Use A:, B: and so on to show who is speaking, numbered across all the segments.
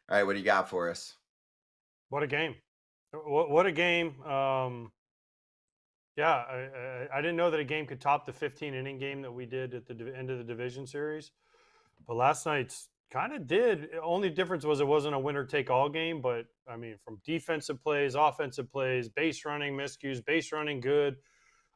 A: All right, what do you got for us?
B: What a game! What a game! Yeah, I didn't know that a game could top the 15 inning game that we did at the end of the division series, but last night's kind of did. Only difference was it wasn't a winner take all game, but I mean, from defensive plays, offensive plays, base running, miscues, base running good,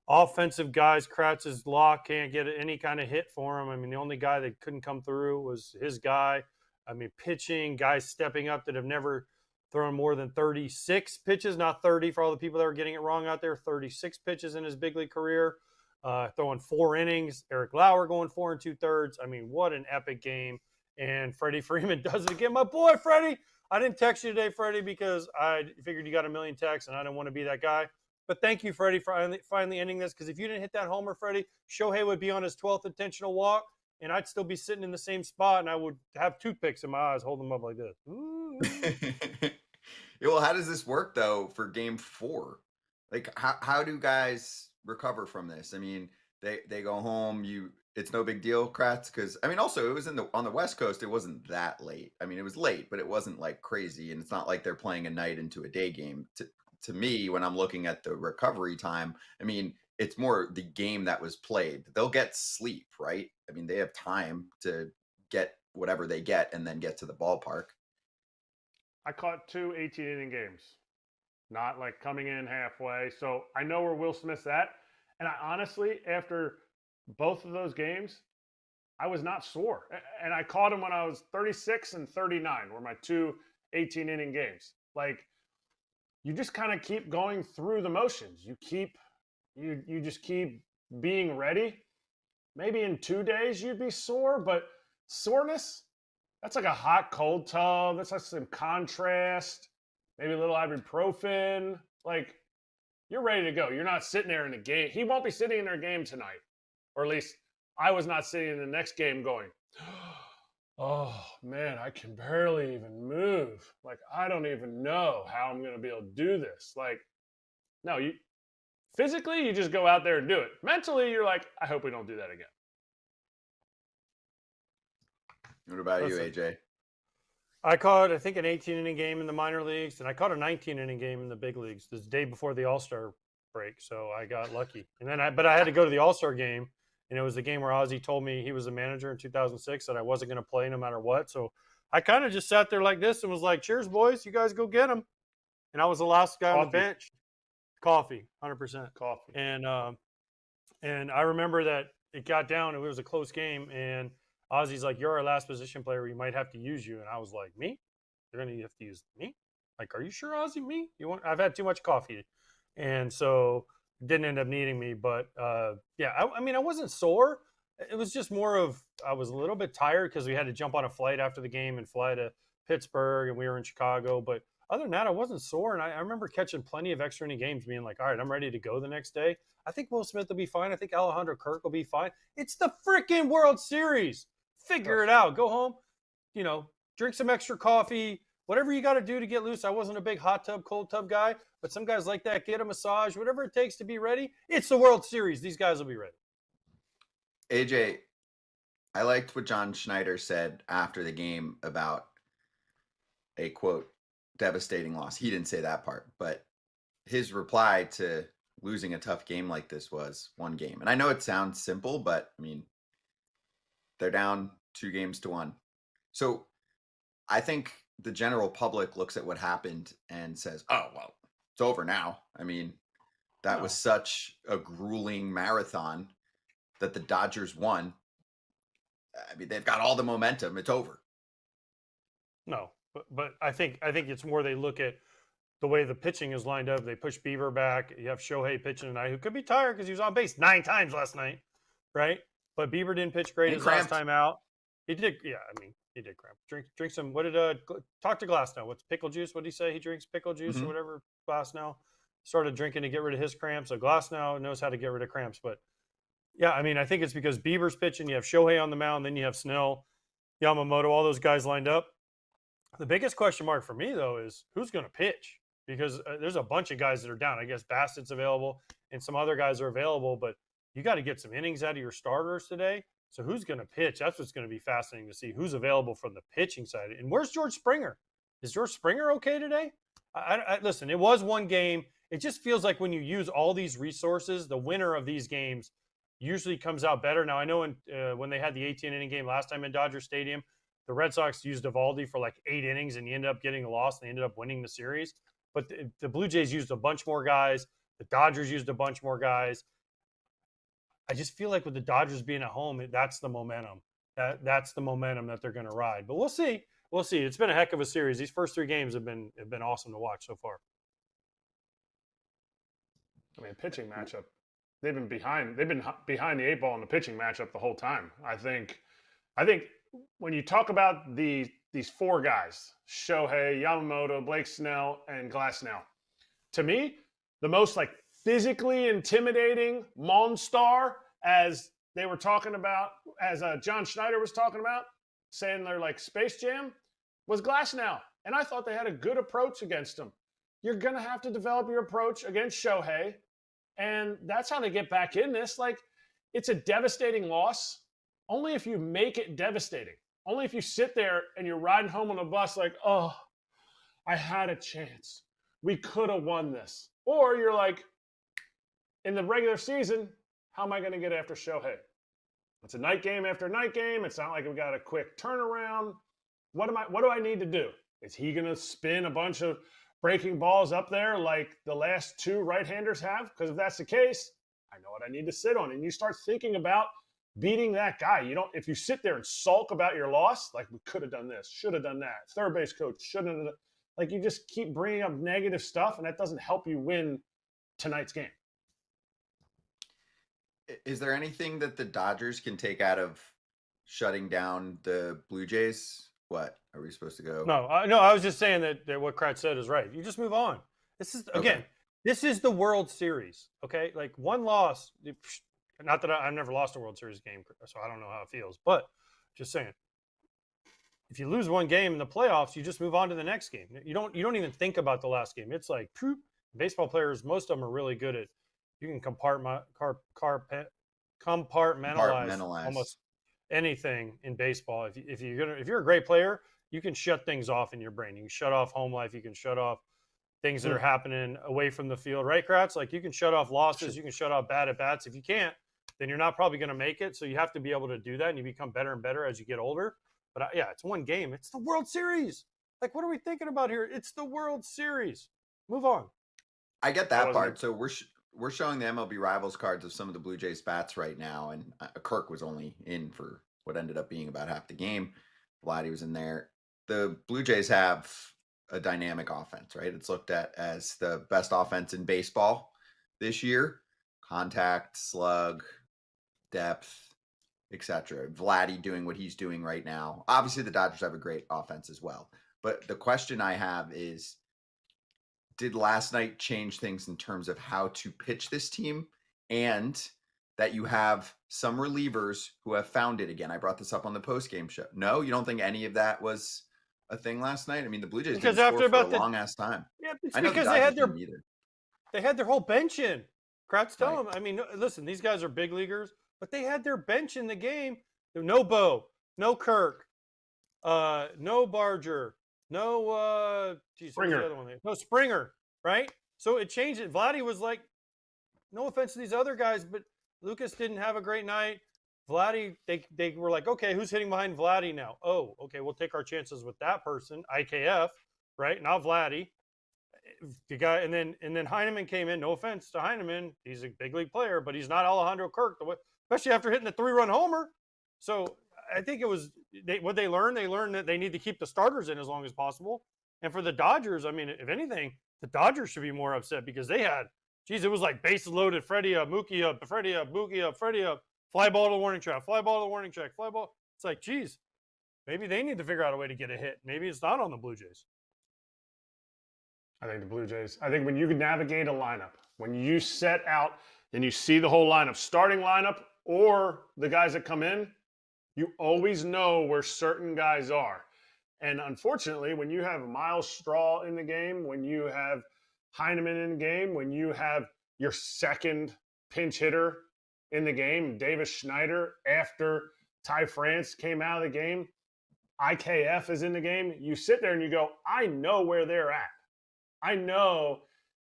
B: offensive guys. Kratz's lock can't get any kind of hit for him. I mean, the only guy that couldn't come through was his guy. I mean, pitching, guys stepping up that have never thrown more than 36 pitches, not 30 for all the people that were getting it wrong out there. 36 pitches in his big league career, throwing 4 innings. Erik Lauer going 4 2/3. I mean, what an epic game. And Freddie Freeman does it again. My boy, Freddie. I didn't text you today, Freddie, because I figured you got a million texts and I didn't want to be that guy. But thank you, Freddie, for finally ending this. Because if you didn't hit that homer, Freddie, Shohei would be on his 12th intentional walk, and I'd still be sitting in the same spot, and I would have toothpicks in my eyes, holding them up like this. Ooh.
A: Yeah, well, how does this work though for game four? Like how do guys recover from this? I mean, they go home, it's no big deal, Kratz, because I mean also it was on the West Coast, it wasn't that late. I mean, it was late, but it wasn't like crazy, and it's not like they're playing a night into a day game. To me, when I'm looking at the recovery time, I mean, it's more the game that was played. They'll get sleep, right? I mean, they have time to get whatever they get and then get to the ballpark.
C: I caught two 18-inning games, not like coming in halfway. So I know where Will Smith's at. And I honestly, after both of those games, I was not sore. And I caught him when I was 36 and 39, were my two 18-inning games. Like, you just kind of keep going through the motions. You just keep being ready. Maybe in 2 days you'd be sore, but soreness, that's like a hot cold tub. That's like some contrast, maybe a little ibuprofen. Like, you're ready to go. You're not sitting there in the game. He won't be sitting in their game tonight. Or at least I was not sitting in the next game going, oh man, I can barely even move. Like, I don't even know how I'm going to be able to do this. Like, no, you physically, you just go out there and do it. Mentally, you're like, I hope we don't do that again.
A: What about you,
B: Listen,
A: AJ?
B: I caught, I think, an 18 inning game in the minor leagues, and I caught a 19 inning game in the big leagues the day before the All Star break. So I got lucky. And then but I had to go to the All Star game, and it was the game where Ozzie told me he was the manager in 2006 that I wasn't going to play no matter what. So I kind of just sat there like this and was like, "Cheers, boys! You guys go get them." And I was the last guy on the
C: Coffee,
B: bench. Coffee, 100%.
C: coffee.
B: And I remember that it got down. It was a close game, and Ozzy's like, "You're our last position player. We might have to use you." And I was like, "Me? You're gonna have to use me? Like, are you sure, Ozzy? Me? You want? I've had too much coffee." And so didn't end up needing me. But yeah, I mean, I wasn't sore. It was just more of I was a little bit tired because we had to jump on a flight after the game and fly to Pittsburgh, and we were in Chicago. But other than that, I wasn't sore, and I remember catching plenty of extra inning games, being like, "All right, I'm ready to go the next day." I think Will Smith will be fine. I think Alejandro Kirk will be fine. It's the freaking World Series. Figure it out. Go home, drink some extra coffee, whatever you got to do to get loose. I wasn't a big hot tub, cold tub guy, but some guys like that. Get a massage, whatever it takes to be ready. It's the World Series. These guys will be ready.
A: AJ, I liked what John Schneider said after the game about a quote devastating loss. He didn't say that part, but his reply to losing a tough game like this was one game. And I know it sounds simple, but I mean, they're down 2 games to 1. So I think the general public looks at what happened and says, oh, well, it's over now. I mean, that was
B: No,
A: such a grueling marathon that the Dodgers won. I mean, they've got all the momentum. It's over.
B: no, but I think it's more they look at the way the pitching is lined up. They push Bieber back. You have Shohei pitching tonight, who could be tired because he was on base 9 times last night, right? But Bieber didn't pitch great
A: And
B: his last
A: cramped.
B: time out. He did, yeah. I mean, he did cramp. Drink some. What did talk to Glass now? What's pickle juice? What did he say? He drinks pickle juice or
A: Hmm.
B: whatever. Glass now started drinking to get rid of his cramps. So Glass now knows how to get rid of cramps. But yeah, I mean, I think it's because Bieber's pitching. You have Shohei on the mound, then you have Snell, Yamamoto, all those guys lined up. The biggest question mark for me though is who's going to pitch because there's a bunch of guys that are down. I guess Bassett's available and some other guys are available, but you got to get some innings out of your starters today. So who's going to pitch? That's what's going to be fascinating to see who's available from the pitching side. And where's George Springer? Is George Springer okay today? Listen, it was one game. It just feels like when you use all these resources, the winner of these games usually comes out better. Now, I know when they had the 18-inning game last time in Dodger Stadium, the Red Sox used Evaldi for like 8 innings, and he ended up getting a loss, and they ended up winning the series. But the Blue Jays used a bunch more guys. The Dodgers used a bunch more guys. I just feel like with the Dodgers being at home, that's the momentum. That's the momentum that they're going to ride. But we'll see. We'll see. It's been a heck of a series. These first 3 games have been awesome to watch so far.
C: I mean, pitching matchup. They've been behind the 8 ball in the pitching matchup the whole time. I think when you talk about these 4 guys, Shohei, Yamamoto, Blake Snell, and Glasnow, to me, the most like physically intimidating Monstar, as they were talking about, as John Schneider was talking about, saying they're like Space Jam, was Glasnow. And I thought they had a good approach against him. You're going to have to develop your approach against Shohei. And that's how they get back in this. Like, it's a devastating loss only if you make it devastating. Only if you sit there and you're riding home on the bus like, oh, I had a chance. We could have won this. Or you're like, in the regular season, how am I going to get after Shohei? It's a night game after night game. It's not like we got a quick turnaround. What do I need to do? Is he going to spin a bunch of breaking balls up there like the last 2 right-handers have? Because if that's the case, I know what I need to sit on. And you start thinking about beating that guy. If you sit there and sulk about your loss, like we could have done this, should have done that, third base coach shouldn't have done, like you just keep bringing up negative stuff, and that doesn't help you win tonight's game.
A: Is there anything that the Dodgers can take out of shutting down the Blue Jays? What are we supposed to go?
B: No, I was just saying that what Kratz said is right. You just move on. This is again, This is the World Series. Okay, like one loss. Not that I've never lost a World Series game, so I don't know how it feels. But just saying, if you lose one game in the playoffs, you just move on to the next game. You don't even think about the last game. It's like baseball players. Most of them are really good at. You can compartmentalize almost anything in baseball. If you're a great player, you can shut things off in your brain. You can shut off home life. You can shut off things that are happening away from the field, right, Kratz? Like you can shut off losses. You can shut off bad at bats. If you can't, then you're not probably going to make it. So you have to be able to do that, and you become better and better as you get older. But yeah, it's one game. It's the World Series. Like, what are we thinking about here? It's the World Series. Move on.
A: I get that part. So we're showing the MLB Rivals cards of some of the Blue Jays bats right now, and Kirk was only in for what ended up being about half the game. Vladdy was in there. The Blue Jays have a dynamic offense, right? It's looked at as the best offense in baseball this year. Contact, slug, depth, etc. Vladdy doing what he's doing right now. Obviously, the Dodgers have a great offense as well. But the question I have is, did last night change things in terms of how to pitch this team, and that you have some relievers who have found it again? I brought this up on the post-game show. No, you don't think any of that was a thing last night? I mean, the Blue Jays didn't score for a long-ass time.
B: Yeah, it's because they had their whole bench in. Kratz, tell them. I mean, listen, these guys are big leaguers, but they had their bench in the game. No Bo, no Kirk, no Barger, no
C: Springer.
B: The other one? No Springer, right? So it changed it. Vladdy was like, no offense to these other guys, but Lucas didn't have a great night. Vladdy, they were like, okay, who's hitting behind Vladdy now? Oh, okay, we'll take our chances with that person, IKF, right? Not Vladdy. The guy, and then Heineman came in. No offense to Heineman, he's a big league player, but he's not Alejandro Kirk, especially after hitting the 3-run homer. So I think it was what they learned. They learned that they need to keep the starters in as long as possible. And for the Dodgers, I mean, if anything, the Dodgers should be more upset because they had, it was like bases loaded, Freddie up, Mookie up, Freddie up, Mookie up, Freddie up, fly ball to the warning track, fly ball to the warning track, fly ball. It's like, geez, maybe they need to figure out a way to get a hit. Maybe it's not on the Blue Jays.
C: I think the Blue Jays, when you can navigate a lineup, when you set out and you see the whole lineup, starting lineup or the guys that come in, you always know where certain guys are. And unfortunately, when you have Miles Straw in the game, when you have Heineman in the game, when you have your second pinch hitter in the game, Davis Schneider, after Ty France came out of the game, IKF is in the game, you sit there and you go, I know where they're at. I know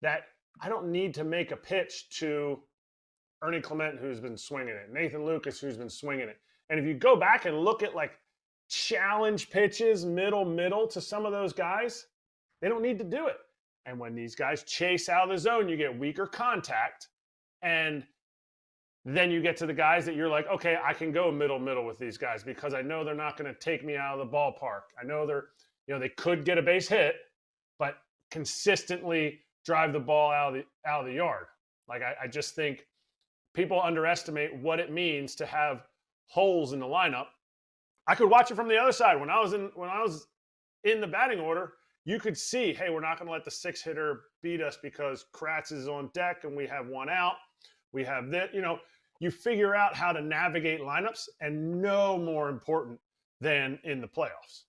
C: that I don't need to make a pitch to Ernie Clement, who's been swinging it, Nathan Lucas, who's been swinging it. And if you go back and look at like challenge pitches, middle to some of those guys, they don't need to do it. And when these guys chase out of the zone, you get weaker contact. And then you get to the guys that you're like, okay, I can go middle with these guys because I know they're not going to take me out of the ballpark. I know they could get a base hit, but consistently drive the ball out of the yard. Like I just think people underestimate what it means to have holes in the lineup. I could watch it from the other side. When I was in the batting order, you could see, hey, we're not going to let the 6-hitter beat us because Kratz is on deck and we have one out. We have that, you figure out how to navigate lineups, and no more important than in the playoffs.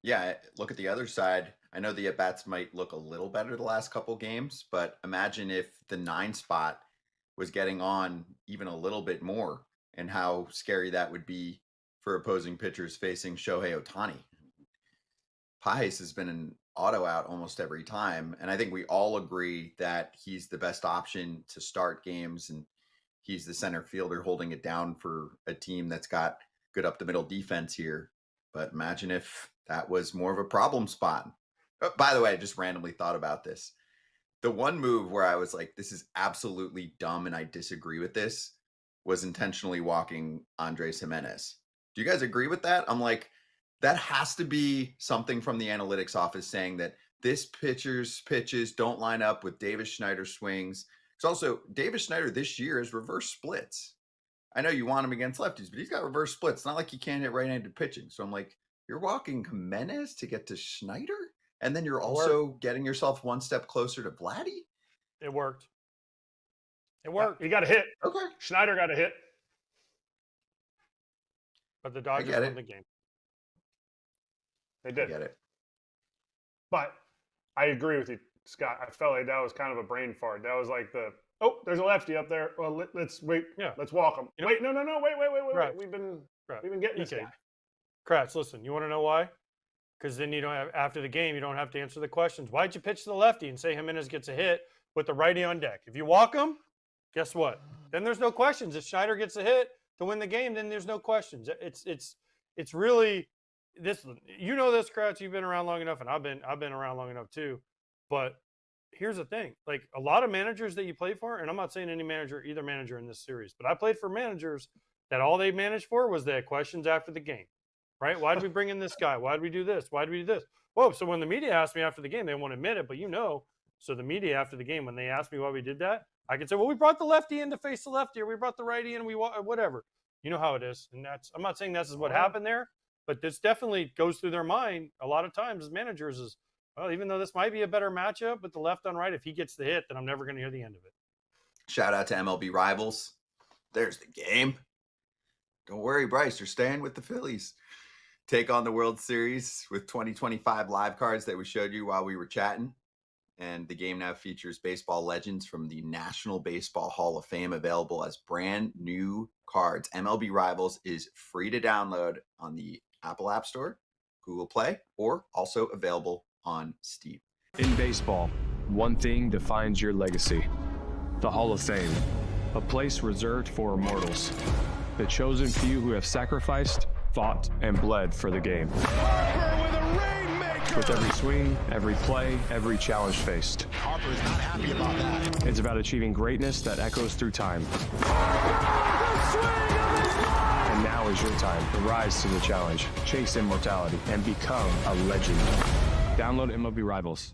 A: Yeah, look at the other side. I know the at-bats might look a little better the last couple games, but imagine if the 9 spot was getting on even a little bit more and how scary that would be for opposing pitchers facing Shohei Ohtani. Pages has been an auto out almost every time, and I think we all agree that he's the best option to start games, and he's the center fielder holding it down for a team that's got good up-the-middle defense here. But imagine if that was more of a problem spot. Oh, by the way, I just randomly thought about this. The one move where I was like, this is absolutely dumb and I disagree with this was intentionally walking Andres Jimenez. Do you guys agree with that? I'm like, that has to be something from the analytics office saying that this pitcher's pitches don't line up with Davis Schneider's swings. Because also, Davis Schneider this year has reverse splits. I know you want him against lefties, but he's got reverse splits. It's not like he can't hit right-handed pitching. So I'm like, you're walking Jimenez to get to Schneider? And then you're also getting yourself one step closer to Vladdy?
B: It worked. It worked.
C: He got a hit.
A: Okay.
C: Schneider got a hit.
B: But the Dodgers won the game.
C: They did.
A: I get it.
C: But I agree with you, Scott. I felt like that was kind of a brain fart. That was like there's a lefty up there. Well, let's wait. Yeah. Let's walk him. Wait, no. Wait. We've been getting this guy.
B: Kratz, listen, you want to know why? Because then you don't have, after the game, you don't have to answer the questions. Why'd you pitch to the lefty and say Jimenez gets a hit with the righty on deck? If you walk him, guess what? Then there's no questions. If Schneider gets a hit to win the game, then there's no questions. It's really this. You know this, Kratz. You've been around long enough, and I've been around long enough too. But here's the thing: like a lot of managers that you play for, and I'm not saying either manager in this series, but I played for managers that all they managed for was they had questions after the game. Right? Why did we bring in this guy? Why did we do this? Why did we do this? Whoa, so when the media asked me after the game, they won't admit it, but so the media after the game, when they asked me why we did that, I could say, well, we brought the lefty in to face the lefty, or we brought the righty in, whatever. You know how it is. And I'm not saying this is what happened there, but this definitely goes through their mind a lot of times as managers is, well, even though this might be a better matchup with the left on right, if he gets the hit, then I'm never going to hear the end of it.
A: Shout out to MLB Rivals. There's the game. Don't worry, Bryce, you're staying with the Phillies. Take on the World Series with 2025 live cards that we showed you while we were chatting. And the game now features baseball legends from the National Baseball Hall of Fame available as brand new cards. MLB Rivals is free to download on the Apple App Store, Google Play, or also available on Steam.
D: In baseball, one thing defines your legacy: the Hall of Fame, a place reserved for immortals, the chosen few who have sacrificed, fought, and bled for the game.
E: Harper with a rainmaker!
D: With every swing, every play, every challenge faced.
E: Harper's not happy about that.
D: It's about achieving greatness that echoes through time. And now is your time to rise to the challenge, chase immortality, and become a legend. Download MLB Rivals.